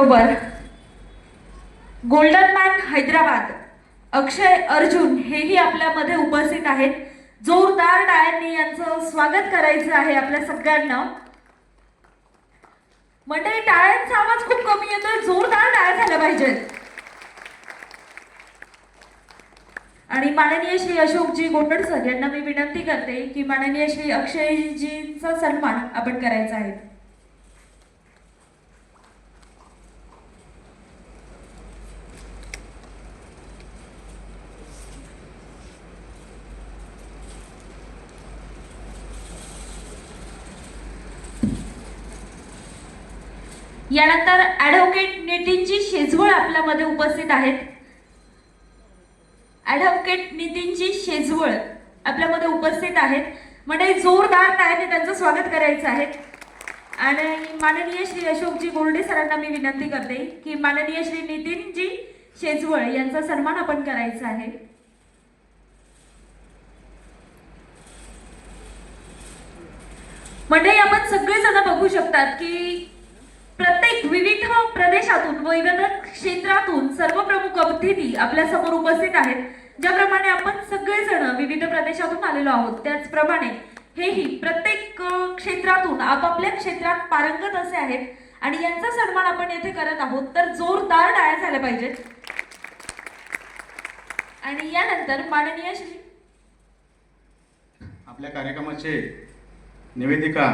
बरोबर golden man Hyderabad अक्षय अर्जुन हेही आपल्यामध्ये उपस्थित आहेत. जोरदार टाळ्यांनी यांचं स्वागत करायचं आहे आपल्या सगळ्यांना. मंडळी, टाळ्यांचा आवाज खूप कमी येतोय, जोरदार टाळ्या झाल्या पाहिजेत. आणि माननीय श्री अशोकजी गोंडड सर यांना मी विनंती करते की माननीय श्री अक्षयजींचा सन्मान आपण करायचा आहे. यानंतर ॲडव्होकेट नितीनजी शेजवळ आपल्यामध्ये उपस्थित आहेत. ॲडव्होकेट नितीनजी शेजवळ आपल्यामध्ये उपस्थित आहेत. म्हणजे जोरदार टाळ्यांनी त्यांचं स्वागत करायचं आहे. आणि माननीय श्री अशोकजी गोल्डे सरांना मी विनंती करते की माननीय श्री नितीनजी शेजवळ यांचा सन्मान आपण करायचा आहे. म्हणजे आपण सगळेजण बघू शकतात की प्रत्येक विविध प्रदेशातून विविध क्षेत्रातून सर्व प्रमुख अतिथी आपल्या समोर उपस्थित आहेत. ज्याप्रमाणे आपण सगळेजण विविध प्रदेशातून आलेलो आहोत, त्याचप्रमाणे हेही प्रत्येक क्षेत्रातून आपापल्या क्षेत्रात पारंगत असे आहेत आणि यांचा सन्मान आपण येथे करत आहोत. तर जोरदार टाळ्या झाल्या पाहिजेत. आणि यानंतर माननीय श्री आपल्या कार्यक्रमाचे निवेदिका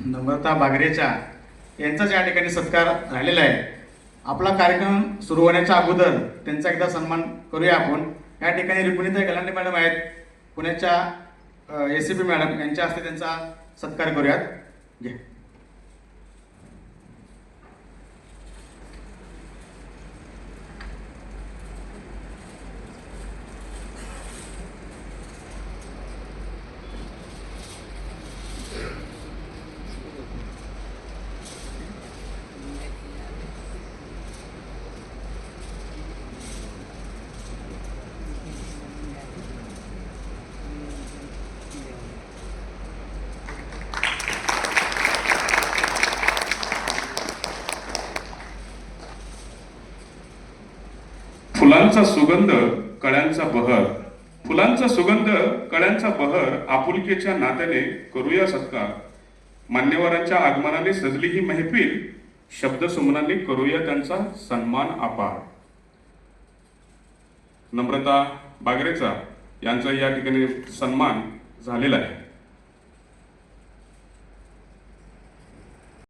नम्रता बागरेच्या यांचाच या ठिकाणी सत्कार झालेला आहे. आपला कार्यक्रम सुरू होण्याच्या अगोदर त्यांचा एकदा सन्मान करूया आपण. या ठिकाणी रिपुणीताई गलांडे मॅडम आहेत, पुण्याच्या ACP मॅडम, यांच्या हस्ते त्यांचा सत्कार करूयात. घे. फुलांचा सुगंध कळ्यांचा बहर, फुलांचा सुगंध कळ्यांचा बहर, आपुलकीच्या नात्याने करूया सत्कार. मान्यवरांच्या आगमनाने सजली ही महफिल, शब्दसुमनांनी करूया त्यांचा सन्मान अपार. नम्रता बागरेचा यांचा या ठिकाणी सन्मान झालेला आहे.